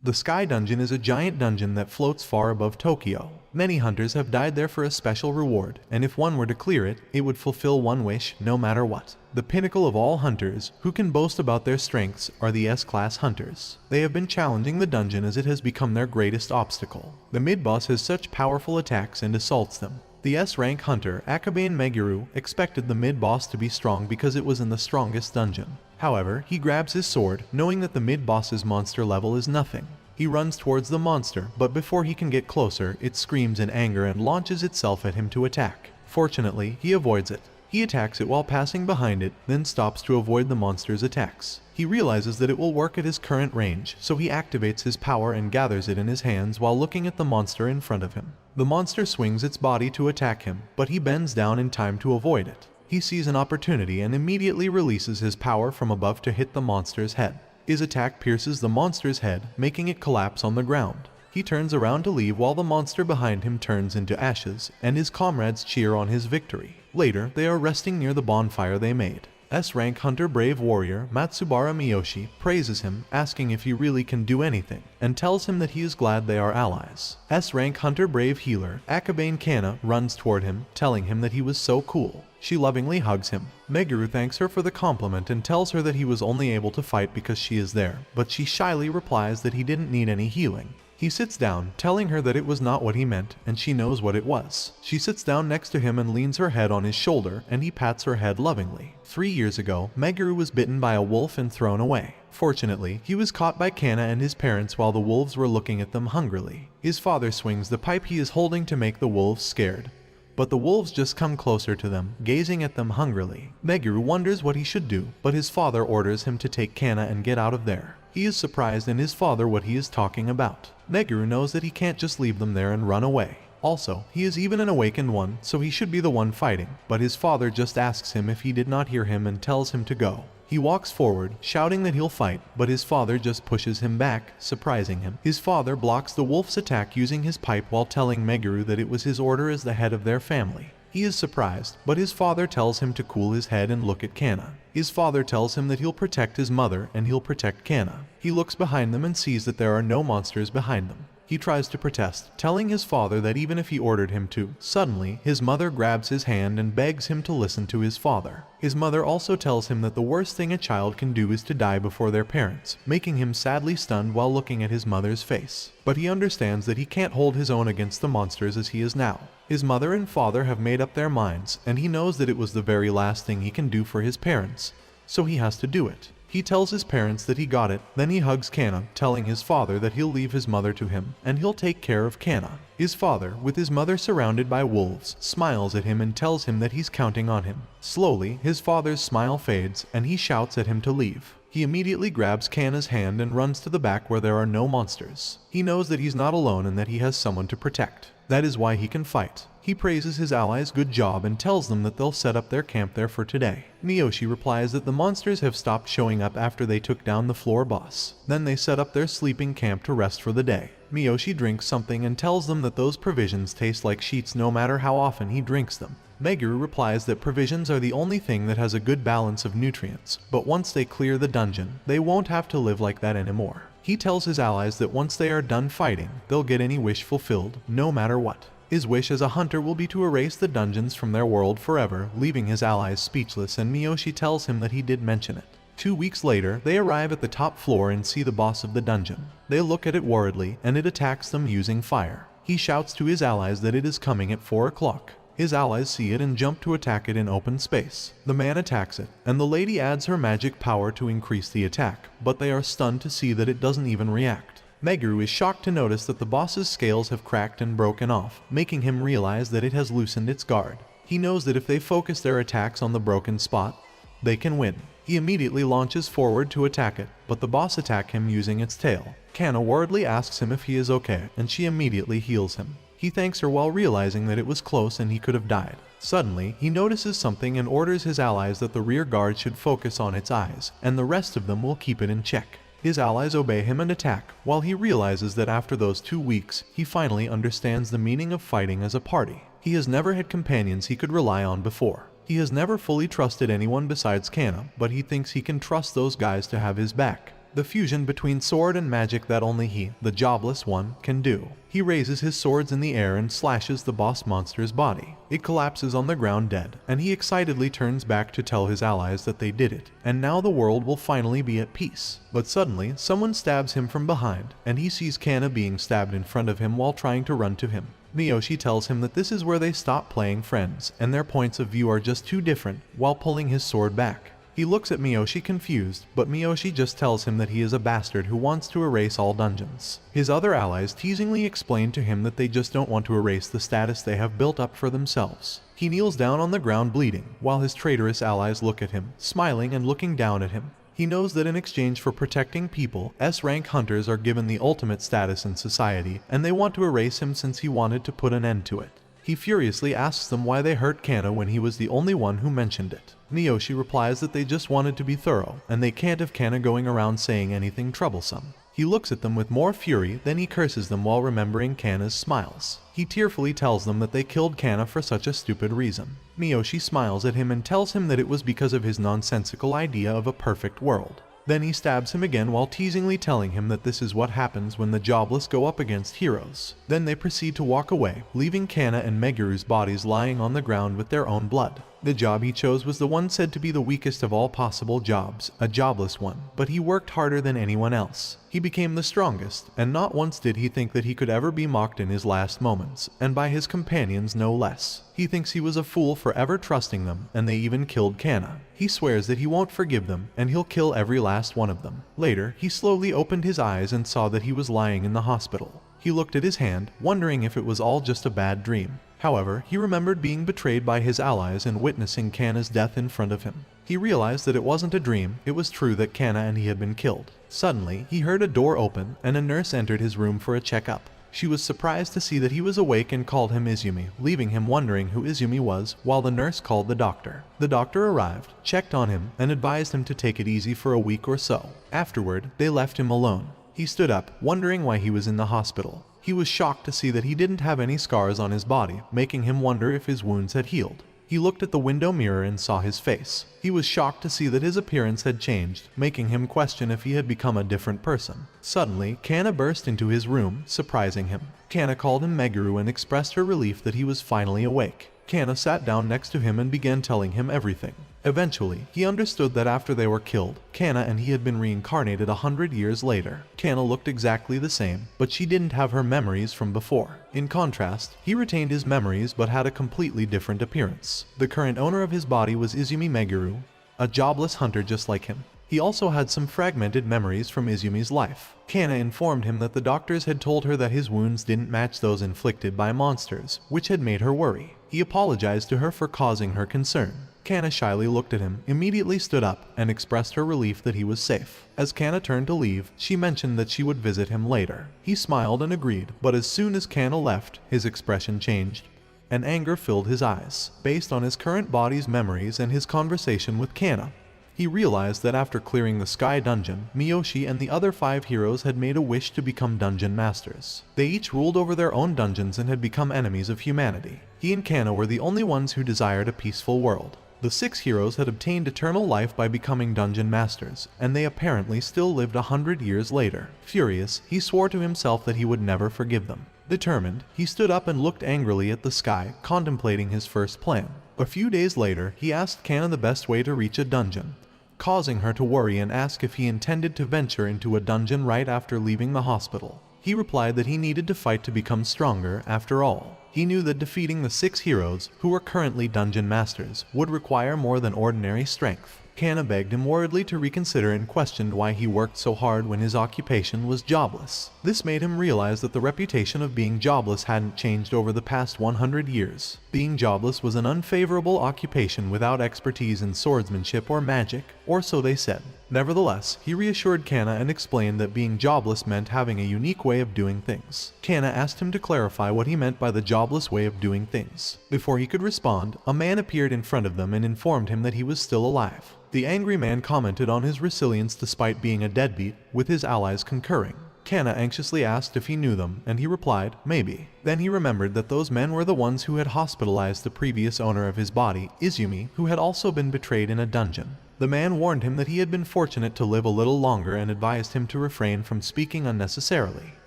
The Sky Dungeon is a giant dungeon that floats far above Tokyo. Many hunters have died there for a special reward, and if one were to clear it, it would fulfill one wish no matter what. The pinnacle of all hunters, who can boast about their strengths, are the S-class hunters. They have been challenging the dungeon as it has become their greatest obstacle. The mid-boss has such powerful attacks and assaults them. The S-rank hunter, Akabane Meguru, expected the mid-boss to be strong because it was in the strongest dungeon. However, he grabs his sword, knowing that the mid-boss's monster level is nothing. He runs towards the monster, but before he can get closer, it screams in anger and launches itself at him to attack. Fortunately, he avoids it. He attacks it while passing behind it, then stops to avoid the monster's attacks. He realizes that it will work at his current range, so he activates his power and gathers it in his hands while looking at the monster in front of him. The monster swings its body to attack him, but he bends down in time to avoid it. He sees an opportunity and immediately releases his power from above to hit the monster's head. His attack pierces the monster's head, making it collapse on the ground. He turns around to leave while the monster behind him turns into ashes, and his comrades cheer on his victory. Later, they are resting near the bonfire they made. S-rank hunter brave warrior Matsubara Miyoshi praises him, asking if he really can do anything, and tells him that he is glad they are allies. S-rank hunter brave healer Akabane Kana runs toward him, telling him that he was so cool. She lovingly hugs him. Meguru thanks her for the compliment and tells her that he was only able to fight because she is there, but she shyly replies that he didn't need any healing. He sits down, telling her that it was not what he meant, and she knows what it was. She sits down next to him and leans her head on his shoulder, and he pats her head lovingly. 3 years ago, Meguru was bitten by a wolf and thrown away. Fortunately, he was caught by Kana and his parents while the wolves were looking at them hungrily. His father swings the pipe he is holding to make the wolves scared. But the wolves just come closer to them, gazing at them hungrily. Meguru wonders what he should do, but his father orders him to take Kana and get out of there. He is surprised in his father what he is talking about. Meguru knows that he can't just leave them there and run away. Also, he is even an awakened one, so he should be the one fighting, but his father just asks him if he did not hear him and tells him to go. He walks forward, shouting that he'll fight, but his father just pushes him back, surprising him. His father blocks the wolf's attack using his pipe while telling Meguru that it was his order as the head of their family. He is surprised, but his father tells him to cool his head and look at Kana. His father tells him that he'll protect his mother and he'll protect Kana. He looks behind them and sees that there are no monsters behind them. He tries to protest, telling his father that even if he ordered him to. Suddenly, his mother grabs his hand and begs him to listen to his father. His mother also tells him that the worst thing a child can do is to die before their parents, making him sadly stunned while looking at his mother's face. But he understands that he can't hold his own against the monsters as he is now. His mother and father have made up their minds, and he knows that it was the very last thing he can do for his parents, so he has to do it. He tells his parents that he got it, then he hugs Kana, telling his father that he'll leave his mother to him, and he'll take care of Kana. His father, with his mother surrounded by wolves, smiles at him and tells him that he's counting on him. Slowly, his father's smile fades, and he shouts at him to leave. He immediately grabs Kana's hand and runs to the back where there are no monsters. He knows that he's not alone and that he has someone to protect. That is why he can fight. He praises his allies' good job and tells them that they'll set up their camp there for today. Miyoshi replies that the monsters have stopped showing up after they took down the floor boss. Then they set up their sleeping camp to rest for the day. Miyoshi drinks something and tells them that those provisions taste like sheets no matter how often he drinks them. Meguru replies that provisions are the only thing that has a good balance of nutrients, but once they clear the dungeon, they won't have to live like that anymore. He tells his allies that once they are done fighting, they'll get any wish fulfilled, no matter what. His wish as a hunter will be to erase the dungeons from their world forever, leaving his allies speechless, and Miyoshi tells him that he did mention it. 2 weeks later, they arrive at the top floor and see the boss of the dungeon. They look at it worriedly, and it attacks them using fire. He shouts to his allies that it is coming at 4 o'clock. His allies see it and jump to attack it in open space. The man attacks it, and the lady adds her magic power to increase the attack, but they are stunned to see that it doesn't even react. Meguru is shocked to notice that the boss's scales have cracked and broken off, making him realize that it has loosened its guard. He knows that if they focus their attacks on the broken spot, they can win. He immediately launches forward to attack it, but the boss attacks him using its tail. Kana worriedly asks him if he is okay, and she immediately heals him. He thanks her while realizing that it was close and he could have died. Suddenly, he notices something and orders his allies that the rear guard should focus on its eyes, and the rest of them will keep it in check. His allies obey him and attack, while he realizes that after those 2 weeks, he finally understands the meaning of fighting as a party. He has never had companions he could rely on before. He has never fully trusted anyone besides Kana, but he thinks he can trust those guys to have his back. the fusion between sword and magic that only he, the jobless one, can do. He raises his swords in the air and slashes the boss monster's body. It collapses on the ground dead, and he excitedly turns back to tell his allies that they did it, and now the world will finally be at peace. But suddenly, someone stabs him from behind, and he sees Kana being stabbed in front of him while trying to run to him. Miyoshi tells him that this is where they stop playing friends, and their points of view are just too different, while pulling his sword back. He looks at Miyoshi confused, but Miyoshi just tells him that he is a bastard who wants to erase all dungeons. His other allies teasingly explain to him that they just don't want to erase the status they have built up for themselves. He kneels down on the ground bleeding, while his traitorous allies look at him, smiling and looking down at him. He knows that in exchange for protecting people, S-rank hunters are given the ultimate status in society, and they want to erase him since he wanted to put an end to it. He furiously asks them why they hurt Kana when he was the only one who mentioned it. Miyoshi replies that they just wanted to be thorough, and they can't have Kana going around saying anything troublesome. He looks at them with more fury, then he curses them while remembering Kana's smiles. He tearfully tells them that they killed Kana for such a stupid reason. Miyoshi smiles at him and tells him that it was because of his nonsensical idea of a perfect world. Then he stabs him again while teasingly telling him that this is what happens when the jobless go up against heroes. Then they proceed to walk away, leaving Kana and Meguru's bodies lying on the ground with their own blood. The job he chose was the one said to be the weakest of all possible jobs, a jobless one, but he worked harder than anyone else. He became the strongest, and not once did he think that he could ever be mocked in his last moments, and by his companions no less. He thinks he was a fool for ever trusting them, and they even killed Kana. He swears that he won't forgive them, and he'll kill every last one of them. Later, he slowly opened his eyes and saw that he was lying in the hospital. He looked at his hand, wondering if it was all just a bad dream. However, he remembered being betrayed by his allies and witnessing Kana's death in front of him. He realized that it wasn't a dream, it was true that Kana and he had been killed. Suddenly, he heard a door open, and a nurse entered his room for a checkup. She was surprised to see that he was awake and called him Izumi, leaving him wondering who Izumi was, while the nurse called the doctor. The doctor arrived, checked on him, and advised him to take it easy for a week or so. Afterward, they left him alone. He stood up, wondering why he was in the hospital. He was shocked to see that he didn't have any scars on his body, making him wonder if his wounds had healed. He looked at the window mirror and saw his face. He was shocked to see that his appearance had changed, making him question if he had become a different person. Suddenly, Kana burst into his room, surprising him. Kana called him Meguru and expressed her relief that he was finally awake. Kana sat down next to him and began telling him everything. Eventually, he understood that after they were killed, Kana and he had been reincarnated 100 years later. Kana looked exactly the same, but she didn't have her memories from before. In contrast, he retained his memories but had a completely different appearance. The current owner of his body was Izumi Meguru, a jobless hunter just like him. He also had some fragmented memories from Izumi's life. Kana informed him that the doctors had told her that his wounds didn't match those inflicted by monsters, which had made her worry. He apologized to her for causing her concern. Kana shyly looked at him, immediately stood up, and expressed her relief that he was safe. As Kana turned to leave, she mentioned that she would visit him later. He smiled and agreed, but as soon as Kana left, his expression changed, and anger filled his eyes. Based on his current body's memories and his conversation with Kana, he realized that after clearing the Sky Dungeon, Miyoshi and the other 5 heroes had made a wish to become dungeon masters. They each ruled over their own dungeons and had become enemies of humanity. He and Kana were the only ones who desired a peaceful world. The 6 heroes had obtained eternal life by becoming dungeon masters, and they apparently still lived 100 years later. Furious, he swore to himself that he would never forgive them. Determined, he stood up and looked angrily at the sky, contemplating his first plan. A few days later, he asked Kana the best way to reach a dungeon, causing her to worry and ask if he intended to venture into a dungeon right after leaving the hospital. He replied that he needed to fight to become stronger after all. He knew that defeating the 6 heroes, who were currently dungeon masters, would require more than ordinary strength. Kana begged him worriedly to reconsider and questioned why he worked so hard when his occupation was jobless. This made him realize that the reputation of being jobless hadn't changed over the past 100 years. Being jobless was an unfavorable occupation without expertise in swordsmanship or magic, or so they said. Nevertheless, he reassured Kana and explained that being jobless meant having a unique way of doing things. Kana asked him to clarify what he meant by the jobless way of doing things. Before he could respond, a man appeared in front of them and informed him that he was still alive. The angry man commented on his resilience despite being a deadbeat, with his allies concurring. Kana anxiously asked if he knew them, and he replied, maybe. Then he remembered that those men were the ones who had hospitalized the previous owner of his body, Izumi, who had also been betrayed in a dungeon. The man warned him that he had been fortunate to live a little longer and advised him to refrain from speaking unnecessarily.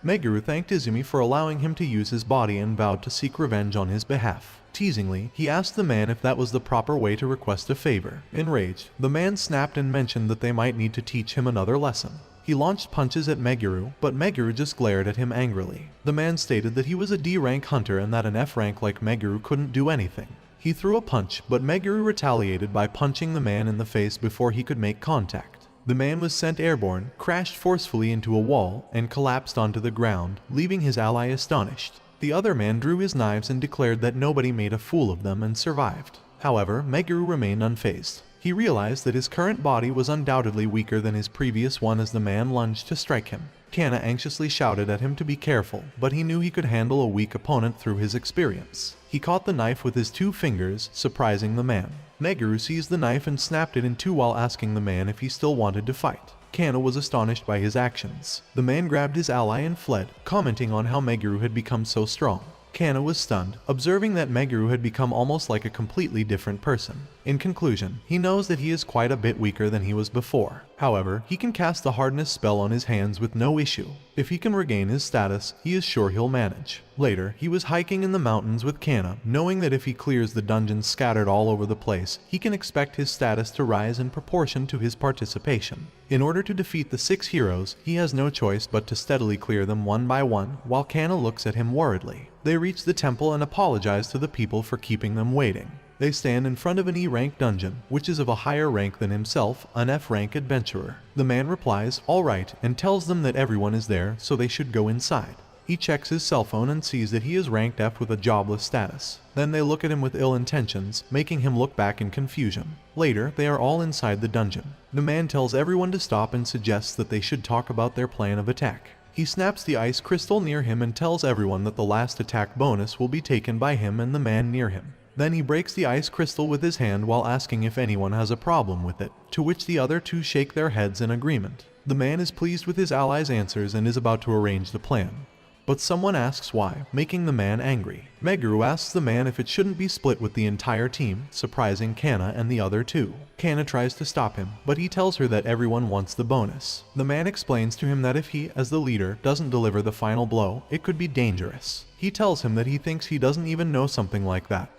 Meguru thanked Izumi for allowing him to use his body and vowed to seek revenge on his behalf. Teasingly, he asked the man if that was the proper way to request a favor. Enraged, the man snapped and mentioned that they might need to teach him another lesson. He launched punches at Meguru, but Meguru just glared at him angrily. The man stated that he was a D-rank hunter and that an F-rank like Meguru couldn't do anything. He threw a punch, but Meguru retaliated by punching the man in the face before he could make contact. The man was sent airborne, crashed forcefully into a wall, and collapsed onto the ground, leaving his ally astonished. The other man drew his knives and declared that nobody made a fool of them and survived. However, Meguru remained unfazed. He realized that his current body was undoubtedly weaker than his previous one as the man lunged to strike him. Kana anxiously shouted at him to be careful, but he knew he could handle a weak opponent through his experience. He caught the knife with his 2 fingers, surprising the man. Meguru seized the knife and snapped it in 2 while asking the man if he still wanted to fight. Kana was astonished by his actions. The man grabbed his ally and fled, commenting on how Meguru had become so strong. Kana was stunned, observing that Meguru had become almost like a completely different person. In conclusion, he knows that he is quite a bit weaker than he was before. However, he can cast the hardness spell on his hands with no issue. If he can regain his status, he is sure he'll manage. Later, he was hiking in the mountains with Kana, knowing that if he clears the dungeons scattered all over the place, he can expect his status to rise in proportion to his participation. In order to defeat the 6 heroes, he has no choice but to steadily clear them one by one, while Kana looks at him worriedly. They reach the temple and apologize to the people for keeping them waiting. They stand in front of an E-rank dungeon, which is of a higher rank than himself, an F-rank adventurer. The man replies, all right, and tells them that everyone is there, so they should go inside. He checks his cell phone and sees that he is ranked F with a jobless status. Then they look at him with ill intentions, making him look back in confusion. Later, they are all inside the dungeon. The man tells everyone to stop and suggests that they should talk about their plan of attack. He snaps the ice crystal near him and tells everyone that the last attack bonus will be taken by him and the man near him. Then he breaks the ice crystal with his hand while asking if anyone has a problem with it, to which the other 2 shake their heads in agreement. The man is pleased with his allies' answers and is about to arrange the plan. But someone asks why, making the man angry. Meguru asks the man if it shouldn't be split with the entire team, surprising Kana and the other 2. Kana tries to stop him, but he tells her that everyone wants the bonus. The man explains to him that if he, as the leader, doesn't deliver the final blow, it could be dangerous. He tells him that he thinks he doesn't even know something like that.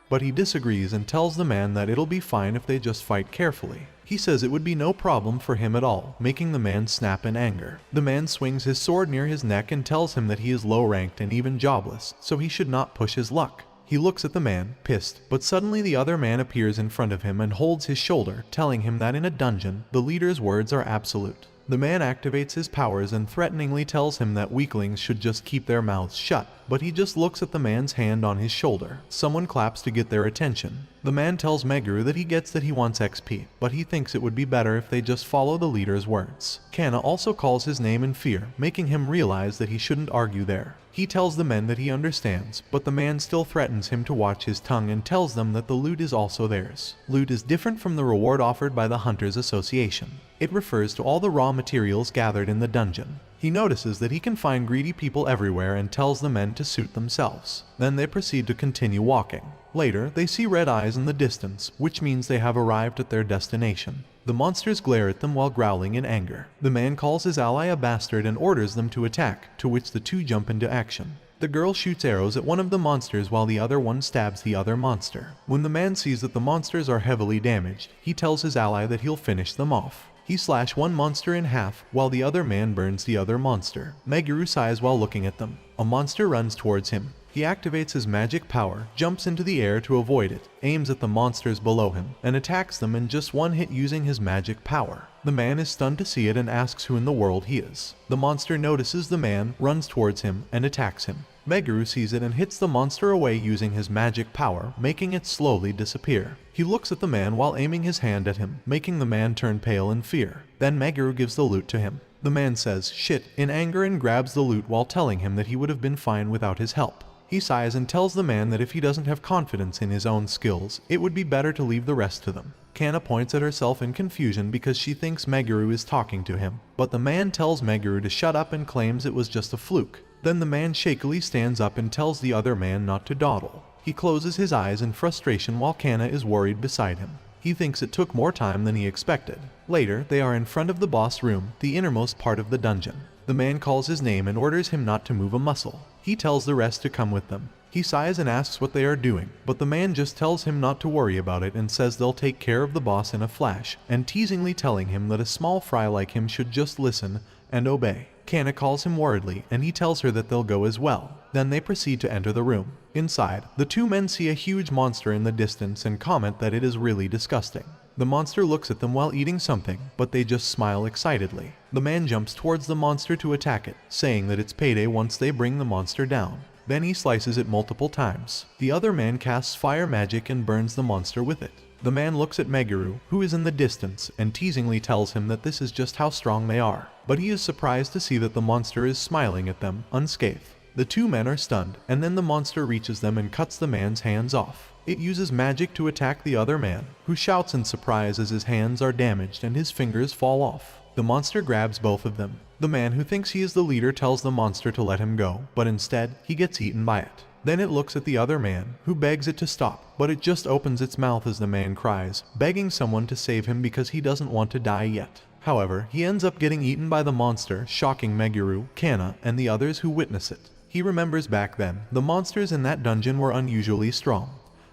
But he disagrees and tells the man that it'll be fine if they just fight carefully. He says it would be no problem for him at all, making the man snap in anger. The man swings his sword near his neck and tells him that he is low-ranked and even jobless, so he should not push his luck. He looks at the man, pissed, but suddenly the other man appears in front of him and holds his shoulder, telling him that in a dungeon, the leader's words are absolute. The man activates his powers and threateningly tells him that weaklings should just keep their mouths shut, but he just looks at the man's hand on his shoulder. Someone claps to get their attention. The man tells Meguru that he gets that he wants XP, but he thinks it would be better if they just follow the leader's words. Kana also calls his name in fear, making him realize that he shouldn't argue there. He tells the men that he understands, but the man still threatens him to watch his tongue and tells them that the loot is also theirs. Loot is different from the reward offered by the Hunters Association. It refers to all the raw materials gathered in the dungeon. He notices that he can find greedy people everywhere and tells the men to suit themselves. Then they proceed to continue walking. Later, they see red eyes in the distance, which means they have arrived at their destination. The monsters glare at them while growling in anger. The man calls his ally a bastard and orders them to attack, to which the 2 jump into action. The girl shoots arrows at one of the monsters while the other one stabs the other monster. When the man sees that the monsters are heavily damaged, he tells his ally that he'll finish them off. He slashes one monster in half, while the other man burns the other monster. Meguru sighs while looking at them. A monster runs towards him. He activates his magic power, jumps into the air to avoid it, aims at the monsters below him, and attacks them in just one hit using his magic power. The man is stunned to see it and asks who in the world he is. The monster notices the man, runs towards him, and attacks him. Meguru sees it and hits the monster away using his magic power, making it slowly disappear. He looks at the man while aiming his hand at him, making the man turn pale in fear. Then Meguru gives the loot to him. The man says shit in anger and grabs the loot while telling him that he would have been fine without his help. He sighs and tells the man that if he doesn't have confidence in his own skills, it would be better to leave the rest to them. Kana points at herself in confusion because she thinks Meguru is talking to him, but the man tells Meguru to shut up and claims it was just a fluke. Then the man shakily stands up and tells the other man not to dawdle. He closes his eyes in frustration while Kana is worried beside him. He thinks it took more time than he expected. Later, they are in front of the boss room, the innermost part of the dungeon. The man calls his name and orders him not to move a muscle. He tells the rest to come with them. He sighs and asks what they are doing, but the man just tells him not to worry about it and says they'll take care of the boss in a flash, and teasingly telling him that a small fry like him should just listen and obey. Kana calls him worriedly, and he tells her that they'll go as well. Then they proceed to enter the room. Inside, the two men see a huge monster in the distance and comment that it is really disgusting. The monster looks at them while eating something, but they just smile excitedly. The man jumps towards the monster to attack it, saying that it's payday once they bring the monster down. Then he slices it multiple times. The other man casts fire magic and burns the monster with it. The man looks at Meguru, who is in the distance, and teasingly tells him that this is just how strong they are. But he is surprised to see that the monster is smiling at them, unscathed. The two men are stunned, and then the monster reaches them and cuts the man's hands off. It uses magic to attack the other man, who shouts in surprise as his hands are damaged and his fingers fall off. The monster grabs both of them. The man who thinks he is the leader tells the monster to let him go, but instead, he gets eaten by it. Then it looks at the other man, who begs it to stop, but it just opens its mouth as the man cries, begging someone to save him because he doesn't want to die yet. However, he ends up getting eaten by the monster, shocking Meguru, Kana, and the others who witness it. He remembers back then, the monsters in that dungeon were unusually strong,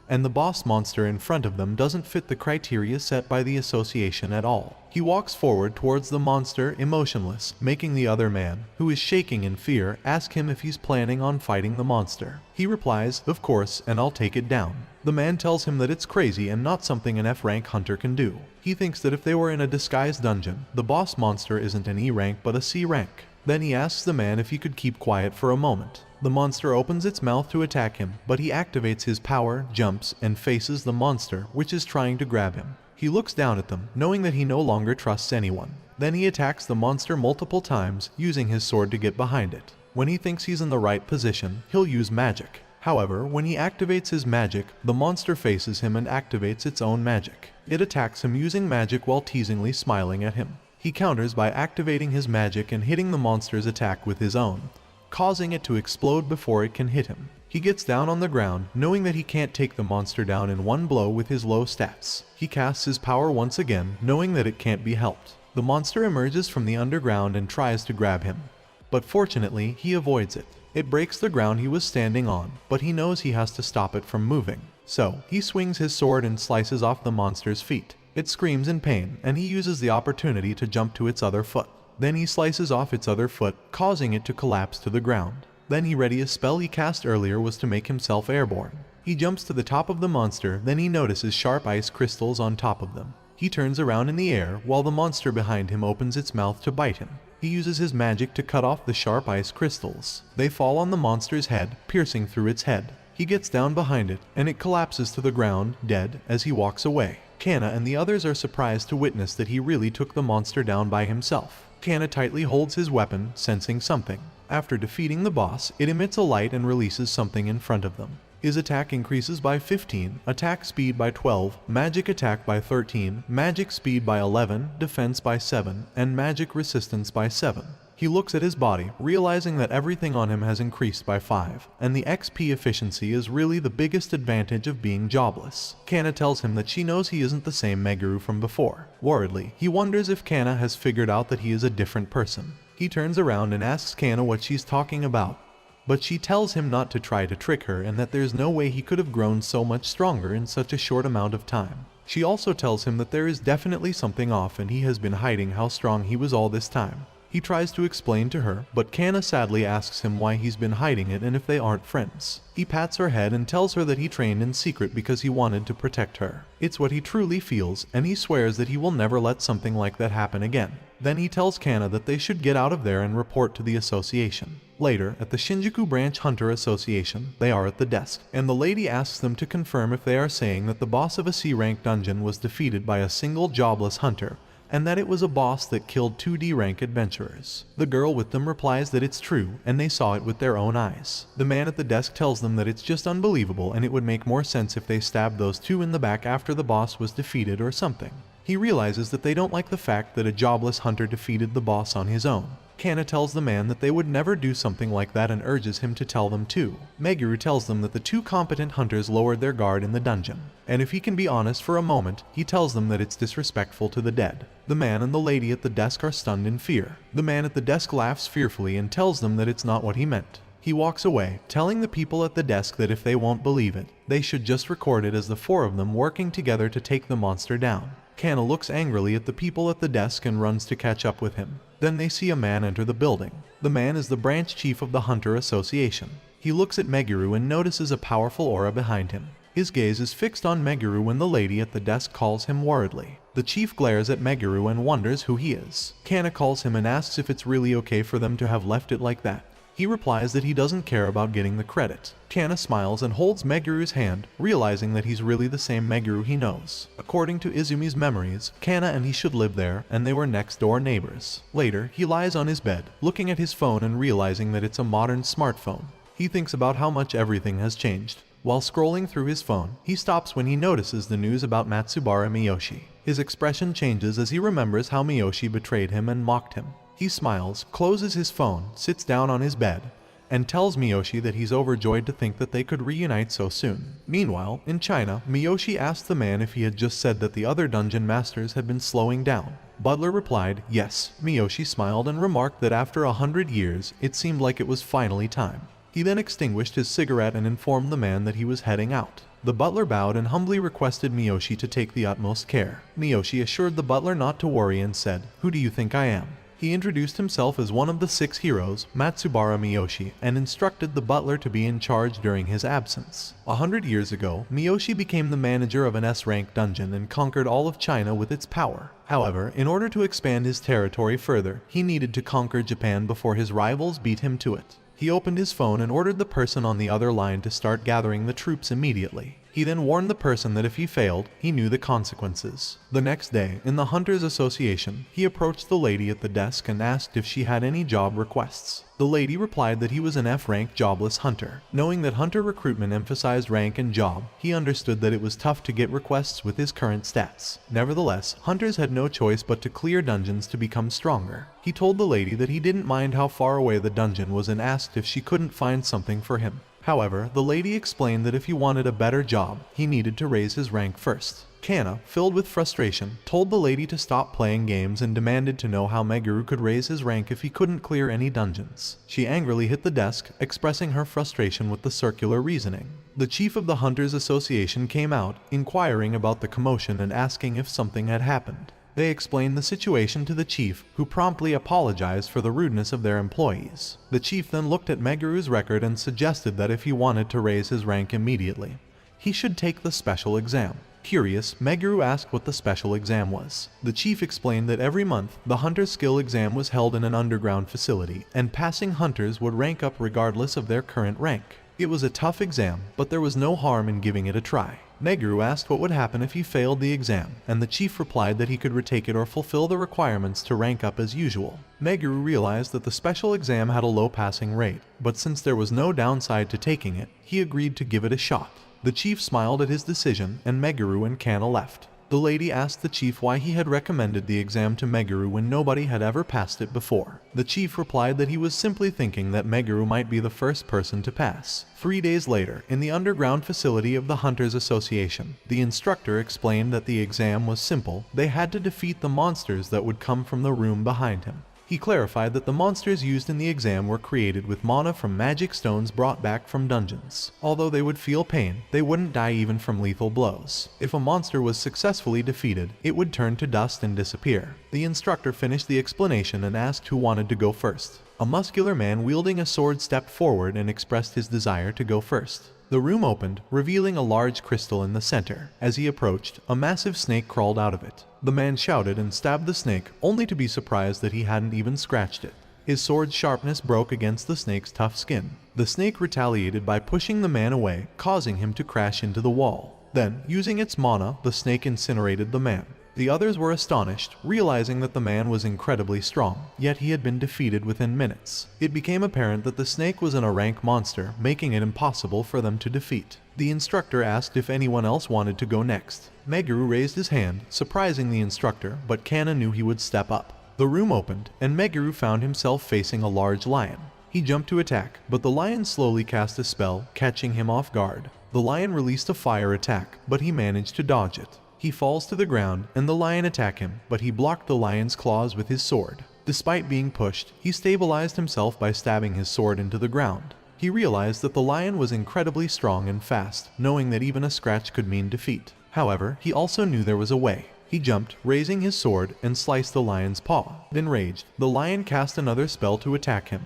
and the boss monster in front of them doesn't fit the criteria set by the association at all. He walks forward towards the monster, emotionless, making the other man, who is shaking in fear, ask him if he's planning on fighting the monster. He replies, "Of course, and I'll take it down." The man tells him that it's crazy and not something an F-rank hunter can do. He thinks that if they were in a disguised dungeon, the boss monster isn't an E-rank but a C-rank. Then he asks the man if he could keep quiet for a moment. The monster opens its mouth to attack him, but he activates his power, jumps, and faces the monster, which is trying to grab him. He looks down at them, knowing that he no longer trusts anyone. Then he attacks the monster multiple times, using his sword to get behind it. When he thinks he's in the right position, he'll use magic. However, when he activates his magic, the monster faces him and activates its own magic. It attacks him using magic while teasingly smiling at him. He counters by activating his magic and hitting the monster's attack with his own, causing it to explode before it can hit him. He gets down on the ground, knowing that he can't take the monster down in one blow with his low stats. He casts his power once again, knowing that it can't be helped. The monster emerges from the underground and tries to grab him, but fortunately he avoids it. It breaks the ground he was standing on, but he knows he has to stop it from moving. So, he swings his sword and slices off the monster's feet. It screams in pain, and he uses the opportunity to jump to its other foot. Then he slices off its other foot, causing it to collapse to the ground. Then he readies a spell he cast earlier was to make himself airborne. He jumps to the top of the monster, then he notices sharp ice crystals on top of them. He turns around in the air, while the monster behind him opens its mouth to bite him. He uses his magic to cut off the sharp ice crystals. They fall on the monster's head, piercing through its head. He gets down behind it, and it collapses to the ground, dead, as he walks away. Kana and the others are surprised to witness that he really took the monster down by himself. Kana tightly holds his weapon, sensing something. After defeating the boss, it emits a light and releases something in front of them. His attack increases by 15, attack speed by 12, magic attack by 13, magic speed by 11, defense by 7, and magic resistance by 7. He looks at his body, realizing that everything on him has increased by 5, and the XP efficiency is really the biggest advantage of being jobless. Kana tells him that she knows he isn't the same Meguru from before. Worriedly, he wonders if Kana has figured out that he is a different person. He turns around and asks Kana what she's talking about, but she tells him not to try to trick her and that there's no way he could have grown so much stronger in such a short amount of time. She also tells him that there is definitely something off and he has been hiding how strong he was all this time. He tries to explain to her, but Kana sadly asks him why he's been hiding it and if they aren't friends. He pats her head and tells her that he trained in secret because he wanted to protect her. It's what he truly feels, and he swears that he will never let something like that happen again. Then he tells Kana that they should get out of there and report to the association. Later, at the Shinjuku Branch Hunter Association, they are at the desk, and the lady asks them to confirm if they are saying that the boss of a C-rank dungeon was defeated by a single jobless hunter, and that it was a boss that killed 2D rank adventurers. The girl with them replies that it's true, and they saw it with their own eyes. The man at the desk tells them that it's just unbelievable and it would make more sense if they stabbed those two in the back after the boss was defeated or something. He realizes that they don't like the fact that a jobless hunter defeated the boss on his own. Kana tells the man that they would never do something like that and urges him to tell them too. Meguru tells them that the two competent hunters lowered their guard in the dungeon, and if he can be honest for a moment, he tells them that it's disrespectful to the dead. The man and the lady at the desk are stunned in fear. The man at the desk laughs fearfully and tells them that it's not what he meant. He walks away, telling the people at the desk that if they won't believe it, they should just record it as the four of them working together to take the monster down. Kana looks angrily at the people at the desk and runs to catch up with him. Then they see a man enter the building. The man is the branch chief of the Hunter Association. He looks at Meguru and notices a powerful aura behind him. His gaze is fixed on Meguru when the lady at the desk calls him worriedly. The chief glares at Meguru and wonders who he is. Kana calls him and asks if it's really okay for them to have left it like that. He replies that he doesn't care about getting the credit. Kana smiles and holds Meguru's hand, realizing that he's really the same Meguru he knows. According to Izumi's memories, Kana and he should live there, and they were next door neighbors. Later, he lies on his bed, looking at his phone and realizing that it's a modern smartphone. He thinks about how much everything has changed. While scrolling through his phone, he stops when he notices the news about Matsubara Miyoshi. His expression changes as he remembers how Miyoshi betrayed him and mocked him. He smiles, closes his phone, sits down on his bed, and tells Miyoshi that he's overjoyed to think that they could reunite so soon. Meanwhile, in China, Miyoshi asked the man if he had just said that the other dungeon masters had been slowing down. Butler replied, yes. Miyoshi smiled and remarked that after 100 years, it seemed like it was finally time. He then extinguished his cigarette and informed the man that he was heading out. The butler bowed and humbly requested Miyoshi to take the utmost care. Miyoshi assured the butler not to worry and said, "Who do you think I am?" He introduced himself as one of the 6 heroes, Matsubara Miyoshi, and instructed the butler to be in charge during his absence. 100 years ago, Miyoshi became the manager of an S-rank dungeon and conquered all of China with its power. However, in order to expand his territory further, he needed to conquer Japan before his rivals beat him to it. He opened his phone and ordered the person on the other line to start gathering the troops immediately. He then warned the person that if he failed, he knew the consequences. The next day, in the Hunters Association, he approached the lady at the desk and asked if she had any job requests. The lady replied that he was an F-rank jobless hunter. Knowing that hunter recruitment emphasized rank and job, he understood that it was tough to get requests with his current stats. Nevertheless, hunters had no choice but to clear dungeons to become stronger. He told the lady that he didn't mind how far away the dungeon was and asked if she couldn't find something for him. However, the lady explained that if he wanted a better job, he needed to raise his rank first. Kana, filled with frustration, told the lady to stop playing games and demanded to know how Meguru could raise his rank if he couldn't clear any dungeons. She angrily hit the desk, expressing her frustration with the circular reasoning. The chief of the Hunters Association came out, inquiring about the commotion and asking if something had happened. They explained the situation to the chief, who promptly apologized for the rudeness of their employees. The chief then looked at Meguru's record and suggested that if he wanted to raise his rank immediately, he should take the special exam. Curious, Meguru asked what the special exam was. The chief explained that every month, the hunter skill exam was held in an underground facility, and passing hunters would rank up regardless of their current rank. It was a tough exam, but there was no harm in giving it a try. Meguru asked what would happen if he failed the exam, and the chief replied that he could retake it or fulfill the requirements to rank up as usual. Meguru realized that the special exam had a low passing rate, but since there was no downside to taking it, he agreed to give it a shot. The chief smiled at his decision, and Meguru and Kana left. The lady asked the chief why he had recommended the exam to Meguru when nobody had ever passed it before. The chief replied that he was simply thinking that Meguru might be the first person to pass. 3 days later, in the underground facility of the Hunters Association, the instructor explained that the exam was simple. They had to defeat the monsters that would come from the room behind him. He clarified that the monsters used in the exam were created with mana from magic stones brought back from dungeons. Although they would feel pain, they wouldn't die even from lethal blows. If a monster was successfully defeated, it would turn to dust and disappear. The instructor finished the explanation and asked who wanted to go first. A muscular man wielding a sword stepped forward and expressed his desire to go first. The room opened, revealing a large crystal in the center. As he approached, a massive snake crawled out of it. The man shouted and stabbed the snake, only to be surprised that he hadn't even scratched it. His sword's sharpness broke against the snake's tough skin. The snake retaliated by pushing the man away, causing him to crash into the wall. Then, using its mana, the snake incinerated the man. The others were astonished, realizing that the man was incredibly strong, yet he had been defeated within minutes. It became apparent that the snake was a rank monster, making it impossible for them to defeat. The instructor asked if anyone else wanted to go next. Meguru raised his hand, surprising the instructor, but Kana knew he would step up. The room opened, and Meguru found himself facing a large lion. He jumped to attack, but the lion slowly cast a spell, catching him off guard. The lion released a fire attack, but he managed to dodge it. He falls to the ground, and the lion attacked him, but he blocked the lion's claws with his sword. Despite being pushed, he stabilized himself by stabbing his sword into the ground. He realized that the lion was incredibly strong and fast, knowing that even a scratch could mean defeat. However, he also knew there was a way. He jumped, raising his sword, and sliced the lion's paw. Enraged, the lion cast another spell to attack him,